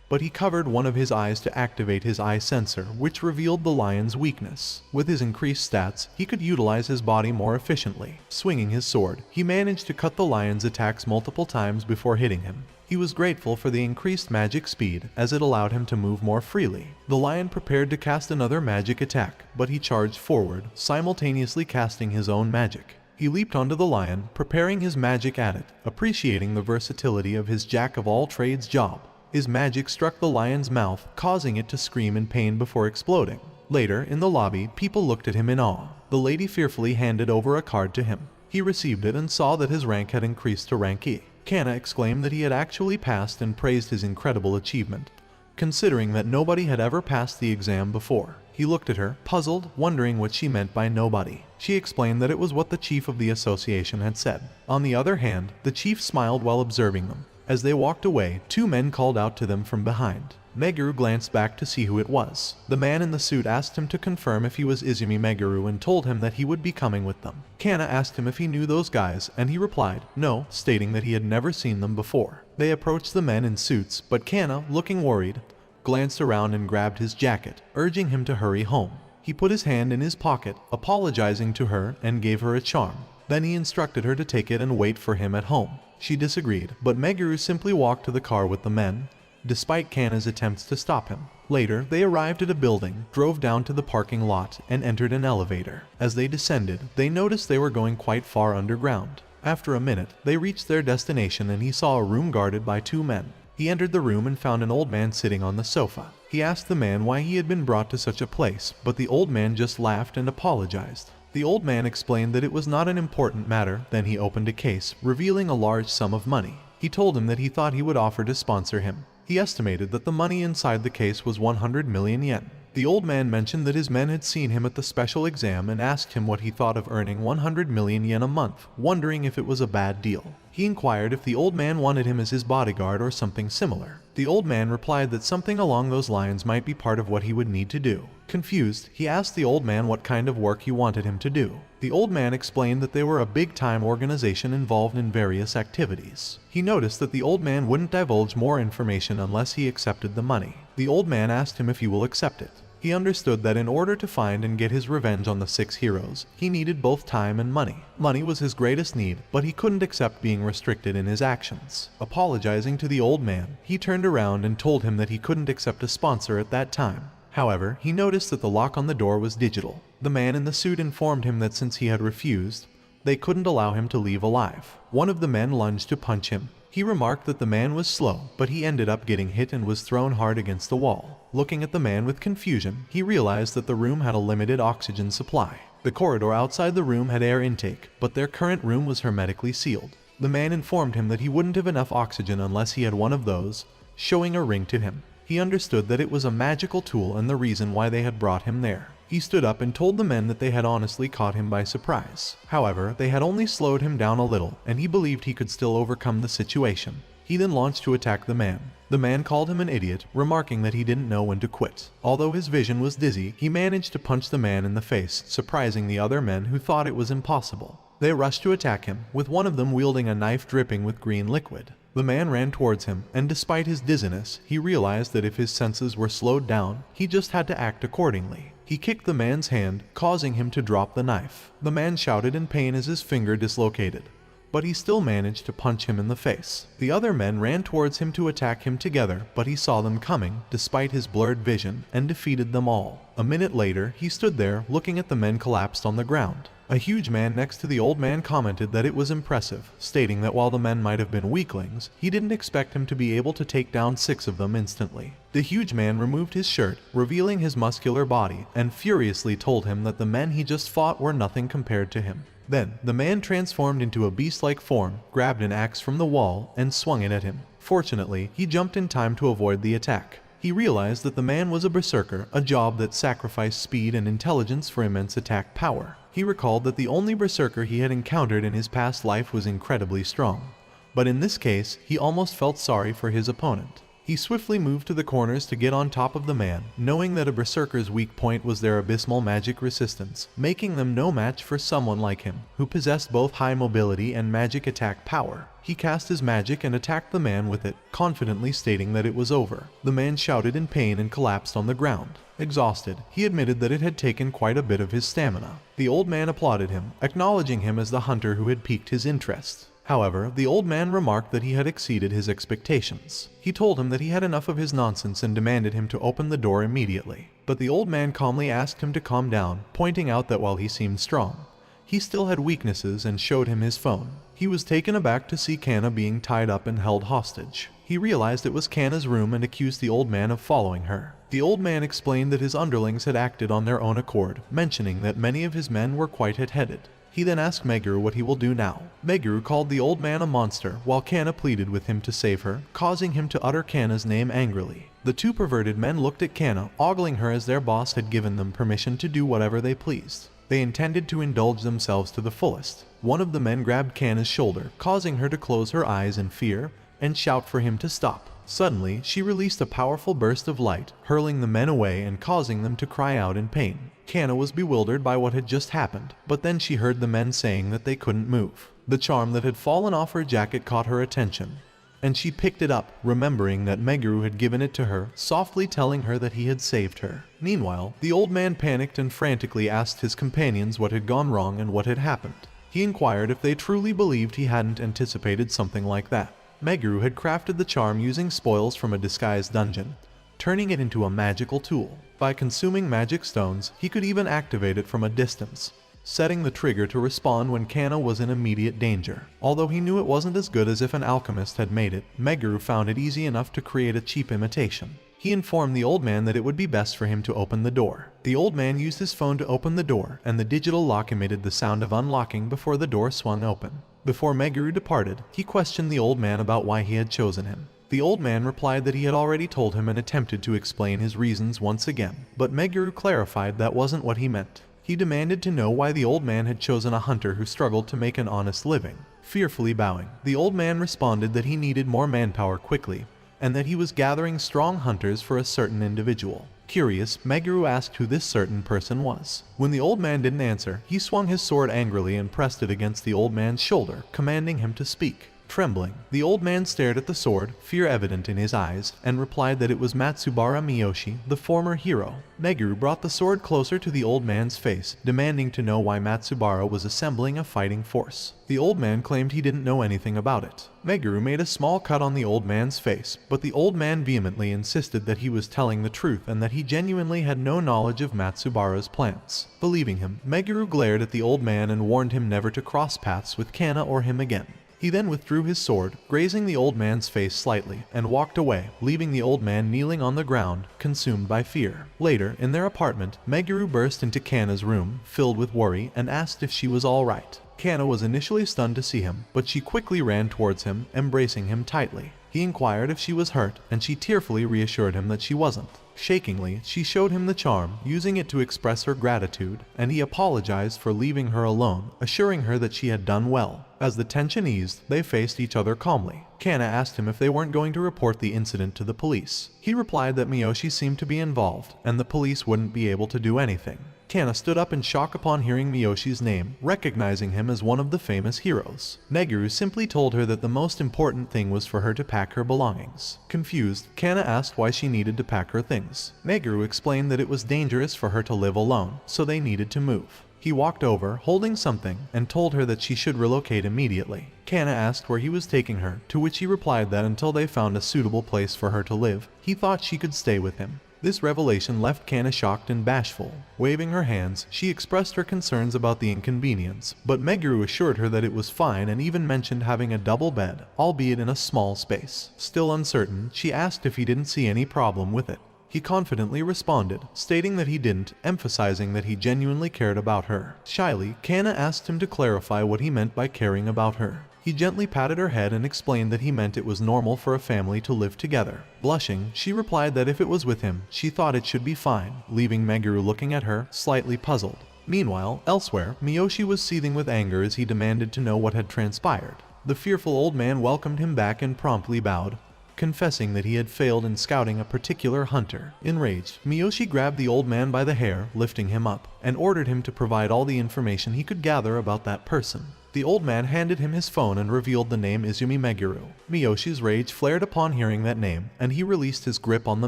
but he covered one of his eyes to activate his eye sensor, which revealed the lion's weakness. With his increased stats, he could utilize his body more efficiently. Swinging his sword, he managed to cut the lion's attacks multiple times before hitting him. He was grateful for the increased magic speed, as it allowed him to move more freely. The lion prepared to cast another magic attack, but he charged forward, simultaneously casting his own magic. He leaped onto the lion, preparing his magic at it, appreciating the versatility of his jack-of-all-trades job. His magic struck the lion's mouth, causing it to scream in pain before exploding. Later, in the lobby, people looked at him in awe. The lady fearfully handed over a card to him. He received it and saw that his rank had increased to rank E. Kana exclaimed that he had actually passed and praised his incredible achievement, considering that nobody had ever passed the exam before. He looked at her, puzzled, wondering what she meant by nobody. She explained that it was what the chief of the association had said. On the other hand, the chief smiled while observing them. As they walked away, two men called out to them from behind. Meguru glanced back to see who it was. The man in the suit asked him to confirm if he was Izumi Meguru and told him that he would be coming with them. Kana asked him if he knew those guys, and he replied, no, stating that he had never seen them before. They approached the men in suits, but Kana, looking worried, glanced around and grabbed his jacket, urging him to hurry home. He put his hand in his pocket, apologizing to her, and gave her a charm. Then he instructed her to take it and wait for him at home. She disagreed, but Meguru simply walked to the car with the men, despite Kana's attempts to stop him. Later, they arrived at a building, drove down to the parking lot, and entered an elevator. As they descended, they noticed they were going quite far underground. After a minute, they reached their destination and he saw a room guarded by two men. He entered the room and found an old man sitting on the sofa. He asked the man why he had been brought to such a place, but the old man just laughed and apologized. The old man explained that it was not an important matter. Then he opened a case, revealing a large sum of money. He told him that he thought he would offer to sponsor him. He estimated that the money inside the case was 100 million yen. The old man mentioned that his men had seen him at the special exam and asked him what he thought of earning 100 million yen a month, wondering if it was a bad deal. He inquired if the old man wanted him as his bodyguard or something similar. The old man replied that something along those lines might be part of what he would need to do. Confused, he asked the old man what kind of work he wanted him to do. The old man explained that they were a big-time organization involved in various activities. He noticed that the old man wouldn't divulge more information unless he accepted the money. The old man asked him if he will accept it. He understood that in order to find and get his revenge on the 6 heroes, he needed both time and money. Money was his greatest need, but he couldn't accept being restricted in his actions. Apologizing to the old man, he turned around and told him that he couldn't accept a sponsor at that time. However, he noticed that the lock on the door was digital. The man in the suit informed him that since he had refused, they couldn't allow him to leave alive. One of the men lunged to punch him. He remarked that the man was slow, but he ended up getting hit and was thrown hard against the wall. Looking at the man with confusion, he realized that the room had a limited oxygen supply. The corridor outside the room had air intake, but their current room was hermetically sealed. The man informed him that he wouldn't have enough oxygen unless he had one of those, showing a ring to him. He understood that it was a magical tool and the reason why they had brought him there. He stood up and told the men that they had honestly caught him by surprise. However, they had only slowed him down a little, and he believed he could still overcome the situation. He then launched to attack the man. The man called him an idiot, remarking that he didn't know when to quit. Although his vision was dizzy, he managed to punch the man in the face, surprising the other men who thought it was impossible. They rushed to attack him, with one of them wielding a knife dripping with green liquid. The man ran towards him, and despite his dizziness, he realized that if his senses were slowed down, he just had to act accordingly. He kicked the man's hand, causing him to drop the knife. The man shouted in pain as his finger dislocated, but he still managed to punch him in the face. The other men ran towards him to attack him together, but he saw them coming, despite his blurred vision, and defeated them all. A minute later, he stood there, looking at the men collapsed on the ground. A huge man next to the old man commented that it was impressive, stating that while the men might have been weaklings, he didn't expect him to be able to take down 6 of them instantly. The huge man removed his shirt, revealing his muscular body, and furiously told him that the men he just fought were nothing compared to him. Then, the man transformed into a beast-like form, grabbed an axe from the wall, and swung it at him. Fortunately, he jumped in time to avoid the attack. He realized that the man was a berserker, a job that sacrificed speed and intelligence for immense attack power. He recalled that the only berserker he had encountered in his past life was incredibly strong. But in this case, he almost felt sorry for his opponent. He swiftly moved to the corners to get on top of the man, knowing that a berserker's weak point was their abysmal magic resistance, making them no match for someone like him, who possessed both high mobility and magic attack power. He cast his magic and attacked the man with it, confidently stating that it was over. The man shouted in pain and collapsed on the ground. Exhausted, he admitted that it had taken quite a bit of his stamina. The old man applauded him, acknowledging him as the hunter who had piqued his interest. However, the old man remarked that he had exceeded his expectations. He told him that he had enough of his nonsense and demanded him to open the door immediately. But the old man calmly asked him to calm down, pointing out that while he seemed strong, he still had weaknesses, and showed him his phone. He was taken aback to see Kana being tied up and held hostage. He realized it was Kana's room and accused the old man of following her. The old man explained that his underlings had acted on their own accord, mentioning that many of his men were quite hot-headed. He then asked Meguru what he will do now. Meguru called the old man a monster, while Kana pleaded with him to save her, causing him to utter Kana's name angrily. The 2 perverted men looked at Kana, ogling her as their boss had given them permission to do whatever they pleased. They intended to indulge themselves to the fullest. One of the men grabbed Kana's shoulder, causing her to close her eyes in fear and shout for him to stop. Suddenly, she released a powerful burst of light, hurling the men away and causing them to cry out in pain. Kana was bewildered by what had just happened, but then she heard the men saying that they couldn't move. The charm that had fallen off her jacket caught her attention, and she picked it up, remembering that Meguru had given it to her, softly telling her that he had saved her. Meanwhile, the old man panicked and frantically asked his companions what had gone wrong and what had happened. He inquired if they truly believed he hadn't anticipated something like that. Meguru had crafted the charm using spoils from a disguised dungeon, turning it into a magical tool. By consuming magic stones, he could even activate it from a distance, setting the trigger to respond when Kana was in immediate danger. Although he knew it wasn't as good as if an alchemist had made it, Meguru found it easy enough to create a cheap imitation. He informed the old man that it would be best for him to open the door. The old man used his phone to open the door, and the digital lock emitted the sound of unlocking before the door swung open. Before Meguru departed, he questioned the old man about why he had chosen him. The old man replied that he had already told him and attempted to explain his reasons once again, but Meguru clarified that wasn't what he meant. He demanded to know why the old man had chosen a hunter who struggled to make an honest living. Fearfully bowing, the old man responded that he needed more manpower quickly, and that he was gathering strong hunters for a certain individual. Curious, Meguru asked who this certain person was. When the old man didn't answer, he swung his sword angrily and pressed it against the old man's shoulder, commanding him to speak. Trembling, the old man stared at the sword, fear evident in his eyes, and replied that it was Matsubara Miyoshi, the former hero. Meguru brought the sword closer to the old man's face, demanding to know why Matsubara was assembling a fighting force. The old man claimed he didn't know anything about it. Meguru made a small cut on the old man's face, but the old man vehemently insisted that he was telling the truth and that he genuinely had no knowledge of Matsubara's plans. Believing him, Meguru glared at the old man and warned him never to cross paths with Kana or him again. He then withdrew his sword, grazing the old man's face slightly, and walked away, leaving the old man kneeling on the ground, consumed by fear. Later, in their apartment, Meguru burst into Kana's room, filled with worry, and asked if she was all right. Kana was initially stunned to see him, but she quickly ran towards him, embracing him tightly. He inquired if she was hurt, and she tearfully reassured him that she wasn't. Shakingly, she showed him the charm, using it to express her gratitude, and he apologized for leaving her alone, assuring her that she had done well. As the tension eased, they faced each other calmly. Kana asked him if they weren't going to report the incident to the police. He replied that Miyoshi seemed to be involved, and the police wouldn't be able to do anything. Kana stood up in shock upon hearing Miyoshi's name, recognizing him as one of the famous heroes. Meguru simply told her that the most important thing was for her to pack her belongings. Confused, Kana asked why she needed to pack her things. Meguru explained that it was dangerous for her to live alone, so they needed to move. He walked over, holding something, and told her that she should relocate immediately. Kana asked where he was taking her, to which he replied that until they found a suitable place for her to live, he thought she could stay with him. This revelation left Kana shocked and bashful. Waving her hands, she expressed her concerns about the inconvenience, but Meguru assured her that it was fine and even mentioned having a double bed, albeit in a small space. Still uncertain, she asked if he didn't see any problem with it. He confidently responded, stating that he didn't, emphasizing that he genuinely cared about her. Shyly, Kana asked him to clarify what he meant by caring about her. He gently patted her head and explained that he meant it was normal for a family to live together. Blushing, she replied that if it was with him, she thought it should be fine, leaving Meguru looking at her, slightly puzzled. Meanwhile, elsewhere, Miyoshi was seething with anger as he demanded to know what had transpired. The fearful old man welcomed him back and promptly bowed, confessing that he had failed in scouting a particular hunter. Enraged, Miyoshi grabbed the old man by the hair, lifting him up, and ordered him to provide all the information he could gather about that person. The old man handed him his phone and revealed the name Izumi Meguru. Miyoshi's rage flared upon hearing that name, and he released his grip on the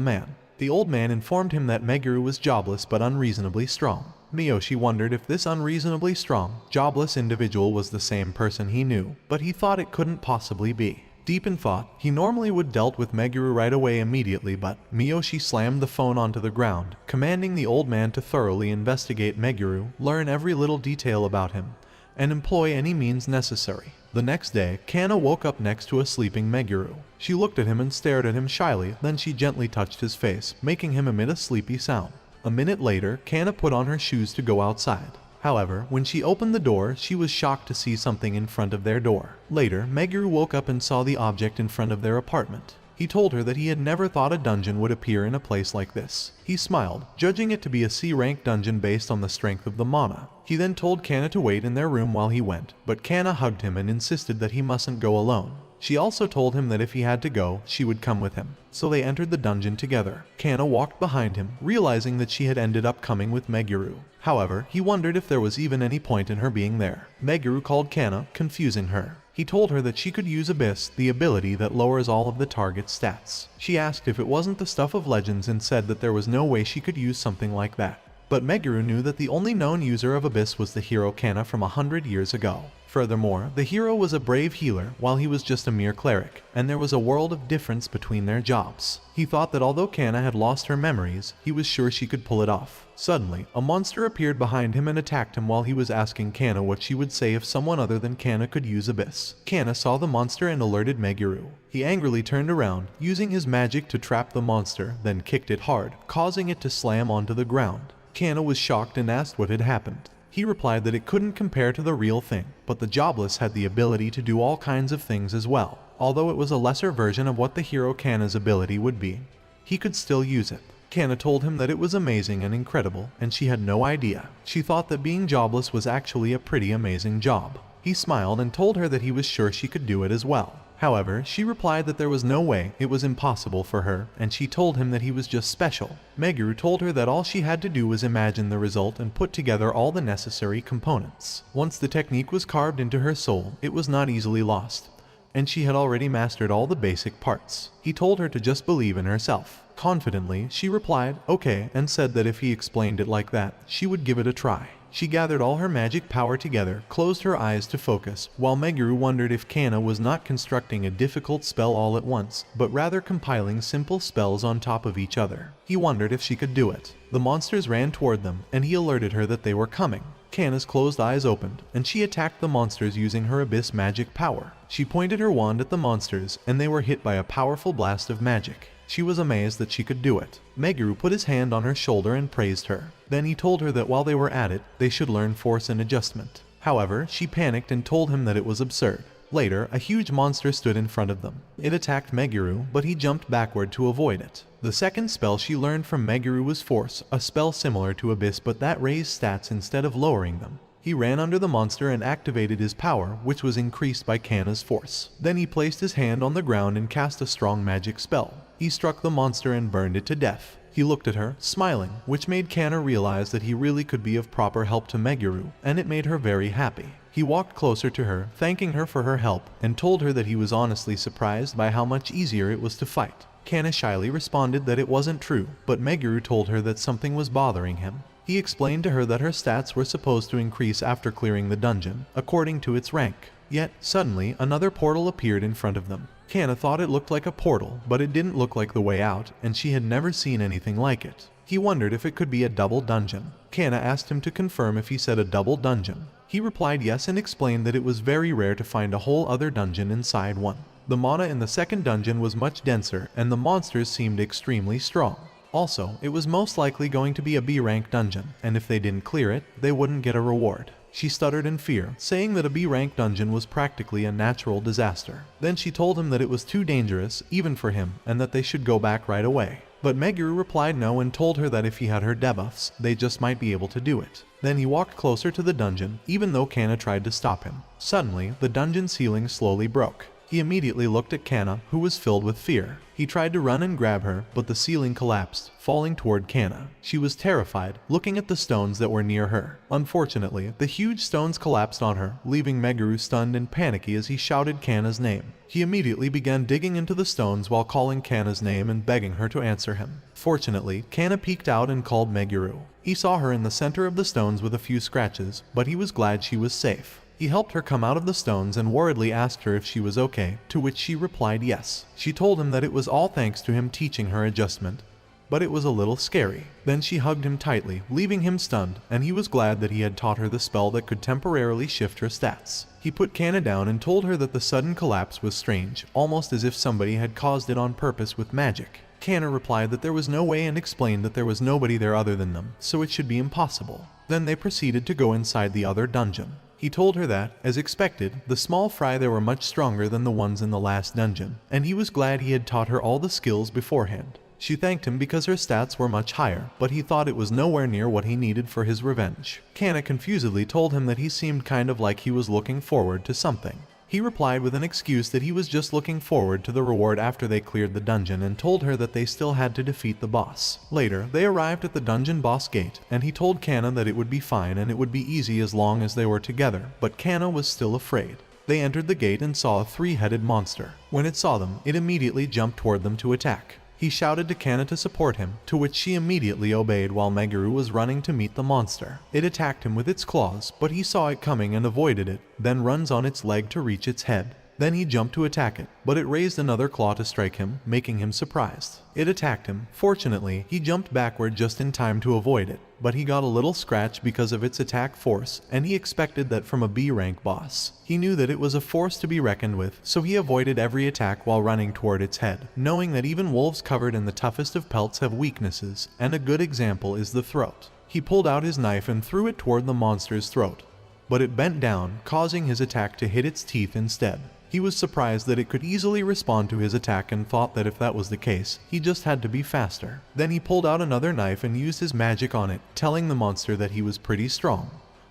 man. The old man informed him that Meguru was jobless but unreasonably strong. Miyoshi wondered if this unreasonably strong, jobless individual was the same person he knew, but he thought it couldn't possibly be. Deep in thought, he normally would dealt with Meguru right away immediately, but Miyoshi slammed the phone onto the ground, commanding the old man to thoroughly investigate Meguru, learn every little detail about him, and employ any means necessary. The next day, Kana woke up next to a sleeping Meguru. She looked at him and stared at him shyly, then she gently touched his face, making him emit a sleepy sound. A minute later, Kana put on her shoes to go outside. However, when she opened the door, she was shocked to see something in front of their door. Later, Meguru woke up and saw the object in front of their apartment. He told her that he had never thought a dungeon would appear in a place like this. He smiled, judging it to be a C-rank dungeon based on the strength of the mana. He then told Kana to wait in their room while he went, but Kana hugged him and insisted that he mustn't go alone. She also told him that if he had to go, she would come with him. So they entered the dungeon together. Kana walked behind him, realizing that she had ended up coming with Meguru. However, he wondered if there was even any point in her being there. Meguru called Kana, confusing her. He told her that she could use Abyss, the ability that lowers all of the target's stats. She asked if it wasn't the stuff of legends and said that there was no way she could use something like that. But Meguru knew that the only known user of Abyss was the hero Kana from 100 years ago. Furthermore, the hero was a brave healer while he was just a mere cleric, and there was a world of difference between their jobs. He thought that although Kana had lost her memories, he was sure she could pull it off. Suddenly, a monster appeared behind him and attacked him while he was asking Kana what she would say if someone other than Kana could use Abyss. Kana saw the monster and alerted Meguru. He angrily turned around, using his magic to trap the monster, then kicked it hard, causing it to slam onto the ground. Kana was shocked and asked what had happened. He replied that it couldn't compare to the real thing, but the jobless had the ability to do all kinds of things as well. Although it was a lesser version of what the hero Kana's ability would be, he could still use it. Kana told him that it was amazing and incredible, and she had no idea. She thought that being jobless was actually a pretty amazing job. He smiled and told her that he was sure she could do it as well. However, she replied that there was no way, it was impossible for her, and she told him that he was just special. Meguru told her that all she had to do was imagine the result and put together all the necessary components. Once the technique was carved into her soul, it was not easily lost, and she had already mastered all the basic parts. He told her to just believe in herself. Confidently, she replied, okay, and said that if he explained it like that, she would give it a try. She gathered all her magic power together, closed her eyes to focus, while Meguru wondered if Kana was not constructing a difficult spell all at once, but rather compiling simple spells on top of each other. He wondered if she could do it. The monsters ran toward them, and he alerted her that they were coming. Kana's closed eyes opened, and she attacked the monsters using her Abyss magic power. She pointed her wand at the monsters, and they were hit by a powerful blast of magic. She was amazed that she could do it. Meguru put his hand on her shoulder and praised her. Then he told her that while they were at it, they should learn force and adjustment. However, she panicked and told him that it was absurd. Later, a huge monster stood in front of them. It attacked Meguru, but he jumped backward to avoid it. The second spell she learned from Meguru was Force, a spell similar to Abyss but that raised stats instead of lowering them. He ran under the monster and activated his power, which was increased by Kana's force. Then he placed his hand on the ground and cast a strong magic spell. He struck the monster and burned it to death. He looked at her, smiling, which made Kana realize that he really could be of proper help to Meguru, and it made her very happy. He walked closer to her, thanking her for her help, and told her that he was honestly surprised by how much easier it was to fight. Kana shyly responded that it wasn't true, but Meguru told her that something was bothering him. He explained to her that her stats were supposed to increase after clearing the dungeon, according to its rank. Yet, suddenly, another portal appeared in front of them. Kana thought it looked like a portal, but it didn't look like the way out, and she had never seen anything like it. He wondered if it could be a double dungeon. Kana asked him to confirm if he said a double dungeon. He replied yes and explained that it was very rare to find a whole other dungeon inside one. The mana in the second dungeon was much denser, and the monsters seemed extremely strong. Also, it was most likely going to be a B-rank dungeon, and if they didn't clear it, they wouldn't get a reward. She stuttered in fear, saying that a B-rank dungeon was practically a natural disaster. Then she told him that it was too dangerous, even for him, and that they should go back right away. But Meguru replied no and told her that if he had her debuffs, they just might be able to do it. Then he walked closer to the dungeon, even though Kana tried to stop him. Suddenly, the dungeon ceiling slowly broke. He immediately looked at Kana, who was filled with fear. He tried to run and grab her, but the ceiling collapsed, falling toward Kana. She was terrified, looking at the stones that were near her. Unfortunately, the huge stones collapsed on her, leaving Meguru stunned and panicky as he shouted Kana's name. He immediately began digging into the stones while calling Kana's name and begging her to answer him. Fortunately, Kana peeked out and called Meguru. He saw her in the center of the stones with a few scratches, but he was glad she was safe. He helped her come out of the stones and worriedly asked her if she was okay, to which she replied yes. She told him that it was all thanks to him teaching her adjustment, but it was a little scary. Then she hugged him tightly, leaving him stunned, and he was glad that he had taught her the spell that could temporarily shift her stats. He put Kana down and told her that the sudden collapse was strange, almost as if somebody had caused it on purpose with magic. Kana replied that there was no way and explained that there was nobody there other than them, so it should be impossible. Then they proceeded to go inside the other dungeon. He told her that, as expected, the small fry there were much stronger than the ones in the last dungeon, and he was glad he had taught her all the skills beforehand. She thanked him because her stats were much higher, but he thought it was nowhere near what he needed for his revenge. Kana confusedly told him that he seemed kind of like he was looking forward to something. He replied with an excuse that he was just looking forward to the reward after they cleared the dungeon and told her that they still had to defeat the boss. Later, they arrived at the dungeon boss gate, and he told Kana that it would be fine and it would be easy as long as they were together, but Kana was still afraid. They entered the gate and saw a three-headed monster. When it saw them, it immediately jumped toward them to attack. He shouted to Kana to support him, to which she immediately obeyed while Meguru was running to meet the monster. It attacked him with its claws, but he saw it coming and avoided it, then runs on its leg to reach its head. Then he jumped to attack it, but it raised another claw to strike him, making him surprised. It attacked him. Fortunately, he jumped backward just in time to avoid it, but he got a little scratch because of its attack force, and he expected that from a B-rank boss. He knew that it was a force to be reckoned with, so he avoided every attack while running toward its head, knowing that even wolves covered in the toughest of pelts have weaknesses, and a good example is the throat. He pulled out his knife and threw it toward the monster's throat, but it bent down, causing his attack to hit its teeth instead. He was surprised that it could easily respond to his attack and thought that if that was the case, he just had to be faster. Then he pulled out another knife and used his magic on it, telling the monster that he was pretty strong.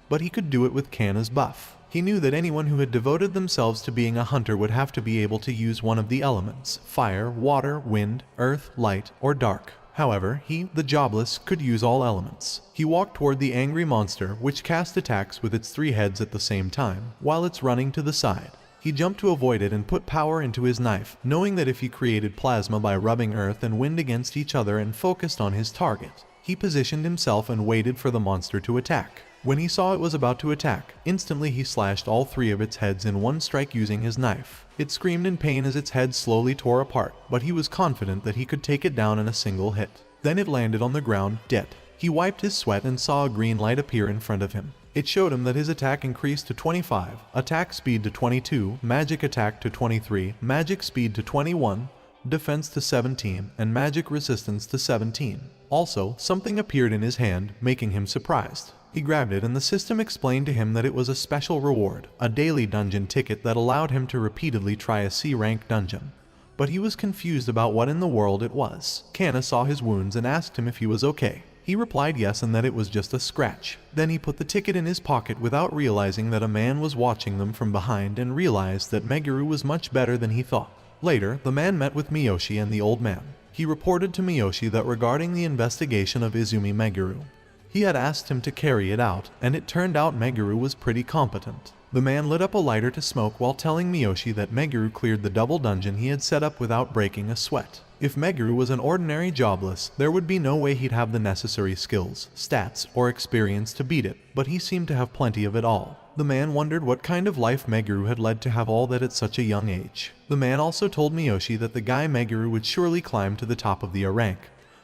But he could do it with Kana's buff. He knew that anyone who had devoted themselves to being a hunter would have to be able to use one of the elements: fire, water, wind, earth, light, or dark. However, he, the jobless, could use all elements. He walked toward the angry monster, which cast attacks with its three heads at the same time, while it's running to the side. He jumped to avoid it and put power into his knife, knowing that if he created plasma by rubbing earth and wind against each other and focused on his target. He positioned himself and waited for the monster to attack. When he saw it was about to attack, instantly he slashed all three of its heads in one strike using his knife. It screamed in pain as its head slowly tore apart, but he was confident that he could take it down in a single hit. Then it landed on the ground, dead. He wiped his sweat and saw a green light appear in front of him. It showed him that his attack increased to 25, attack speed to 22, magic attack to 23, magic speed to 21, defense to 17, and magic resistance to 17. Also, something appeared in his hand, making him surprised. He grabbed it and the system explained to him that it was a special reward, a daily dungeon ticket that allowed him to repeatedly try a C-rank dungeon. But he was confused about what in the world it was. Kana saw his wounds and asked him if he was okay. He replied yes and that it was just a scratch. Then he put the ticket in his pocket without realizing that a man was watching them from behind and realized that Meguru was much better than he thought. Later, the man met with Miyoshi and the old man. He reported to Miyoshi that regarding the investigation of Izumi Meguru, he had asked him to carry it out, and it turned out Meguru was pretty competent. The man lit up a lighter to smoke while telling Miyoshi that Meguru cleared the double dungeon he had set up without breaking a sweat. If Meguru was an ordinary jobless, there would be no way he'd have the necessary skills, stats, or experience to beat it, but he seemed to have plenty of it all. The man wondered what kind of life Meguru had led to have all that at such a young age. The man also told Miyoshi that the guy Meguru would surely climb to the top of the A rank.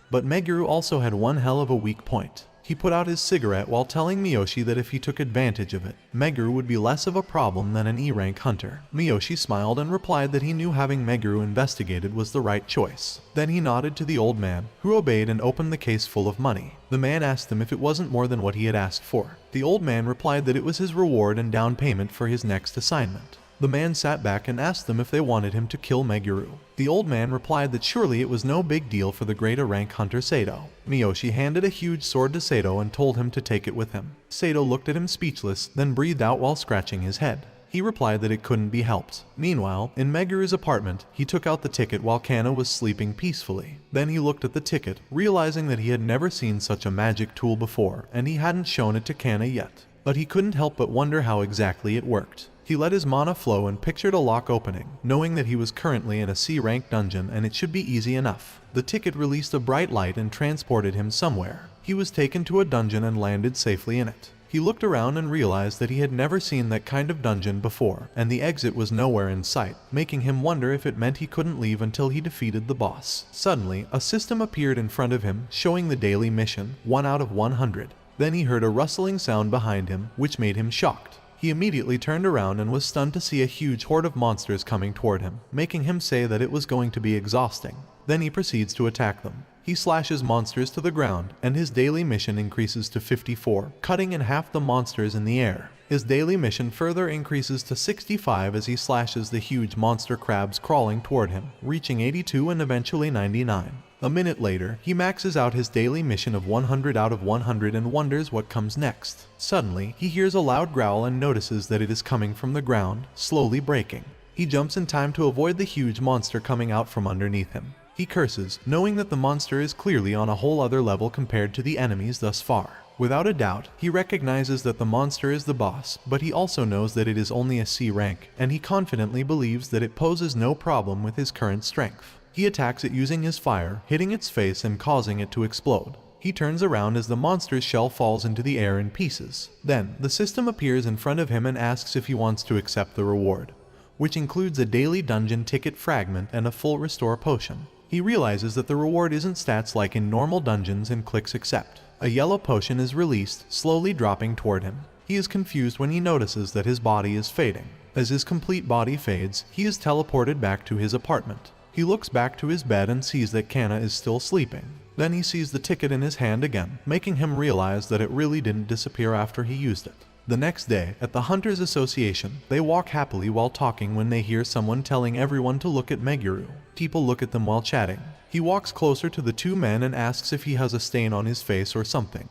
But Meguru also had one hell of a weak point. He put out his cigarette while telling Miyoshi that if he took advantage of it, Meguru would be less of a problem than an E-rank hunter. Miyoshi smiled and replied that he knew having Meguru investigated was the right choice. Then he nodded to the old man, who obeyed and opened the case full of money. The man asked him if it wasn't more than what he had asked for. The old man replied that it was his reward and down payment for his next assignment. The man sat back and asked them if they wanted him to kill Meguru. The old man replied that surely it was no big deal for the greater rank hunter Sato. Miyoshi handed a huge sword to Sato and told him to take it with him. Sato looked at him speechless, then breathed out while scratching his head. He replied that it couldn't be helped. Meanwhile, in Meguru's apartment, he took out the ticket while Kana was sleeping peacefully. Then he looked at the ticket, realizing that he had never seen such a magic tool before, and he hadn't shown it to Kana yet. But he couldn't help but wonder how exactly it worked. He let his mana flow and pictured a lock opening, knowing that he was currently in a C-rank dungeon and it should be easy enough. The ticket released a bright light and transported him somewhere. He was taken to a dungeon and landed safely in it. He looked around and realized that he had never seen that kind of dungeon before, and the exit was nowhere in sight, making him wonder if it meant he couldn't leave until he defeated the boss. Suddenly, a system appeared in front of him, showing the daily mission, 1 out of 100. Then he heard a rustling sound behind him, which made him shocked. He immediately turned around and was stunned to see a huge horde of monsters coming toward him, making him say that it was going to be exhausting. Then he proceeds to attack them. He slashes monsters to the ground, and his daily mission increases to 54, cutting in half the monsters in the air. His daily mission further increases to 65 as he slashes the huge monster crabs crawling toward him, reaching 82 and eventually 99. A minute later, he maxes out his daily mission of 100 out of 100 and wonders what comes next. Suddenly, he hears a loud growl and notices that it is coming from the ground, slowly breaking. He jumps in time to avoid the huge monster coming out from underneath him. He curses, knowing that the monster is clearly on a whole other level compared to the enemies thus far. Without a doubt, he recognizes that the monster is the boss, but he also knows that it is only a C rank, and he confidently believes that it poses no problem with his current strength. He attacks it using his fire, hitting its face and causing it to explode. He turns around as the monster's shell falls into the air in pieces. Then, the system appears in front of him and asks if he wants to accept the reward, which includes a daily dungeon ticket fragment and a full restore potion. He realizes that the reward isn't stats like in normal dungeons and clicks accept. A yellow potion is released, slowly dropping toward him. He is confused when he notices that his body is fading. As his complete body fades, he is teleported back to his apartment. He looks back to his bed and sees that Kana is still sleeping. Then he sees the ticket in his hand again, making him realize that it really didn't disappear after he used it. The next day, at the Hunters Association, they walk happily while talking when they hear someone telling everyone to look at Meguru. People look at them while chatting. He walks closer to the two men and asks if he has a stain on his face or something.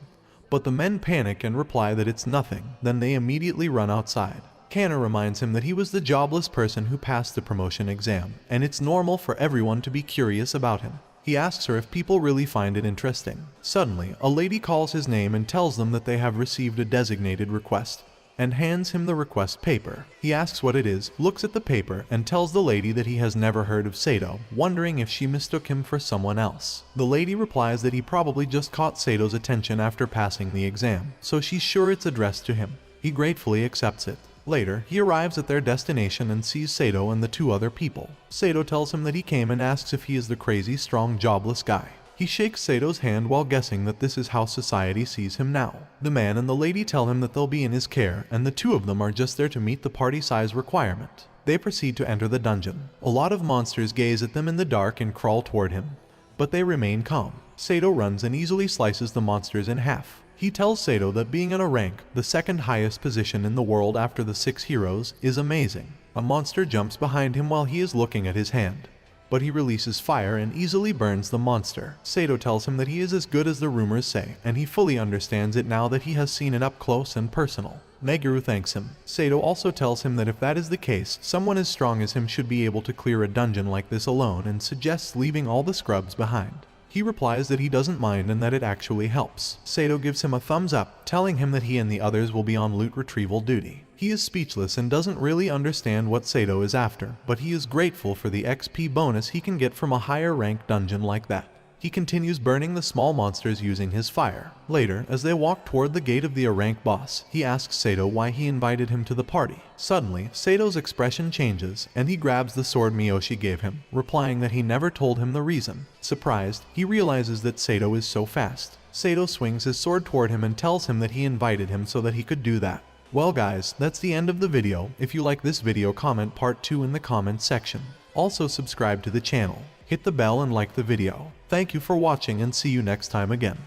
But the men panic and reply that it's nothing, then they immediately run outside. Kana reminds him that he was the jobless person who passed the promotion exam, and it's normal for everyone to be curious about him. He asks her if people really find it interesting. Suddenly, a lady calls his name and tells them that they have received a designated request, and hands him the request paper. He asks what it is, looks at the paper, and tells the lady that he has never heard of Sato, wondering if she mistook him for someone else. The lady replies that he probably just caught Sato's attention after passing the exam, so she's sure it's addressed to him. He gratefully accepts it. Later, he arrives at their destination and sees Sato and the two other people. Sato tells him that he came and asks if he is the crazy, strong, jobless guy. He shakes Sato's hand while guessing that this is how society sees him now. The man and the lady tell him that they'll be in his care, and the two of them are just there to meet the party size requirement. They proceed to enter the dungeon. A lot of monsters gaze at them in the dark and crawl toward him, but they remain calm. Sato runs and easily slices the monsters in half. He tells Sato that being in a rank, the second highest position in the world after the 6 heroes, is amazing. A monster jumps behind him while he is looking at his hand, but he releases fire and easily burns the monster. Sato tells him that he is as good as the rumors say, and he fully understands it now that he has seen it up close and personal. Meguru thanks him. Sato also tells him that if that is the case, someone as strong as him should be able to clear a dungeon like this alone and suggests leaving all the scrubs behind. He replies that he doesn't mind and that it actually helps. Sato gives him a thumbs up, telling him that he and the others will be on loot retrieval duty. He is speechless and doesn't really understand what Sato is after, but he is grateful for the XP bonus he can get from a higher rank dungeon like that. He continues burning the small monsters using his fire. Later, as they walk toward the gate of the rank boss, he asks Sato why he invited him to the party. Suddenly, Sato's expression changes, and he grabs the sword Miyoshi gave him, replying that he never told him the reason. Surprised, he realizes that Sato is so fast. Sato swings his sword toward him and tells him that he invited him so that he could do that. Well guys, that's the end of the video. If you like this video, comment part 2 in the comments section. Also subscribe to the channel, hit the bell and like the video. Thank you for watching and see you next time again.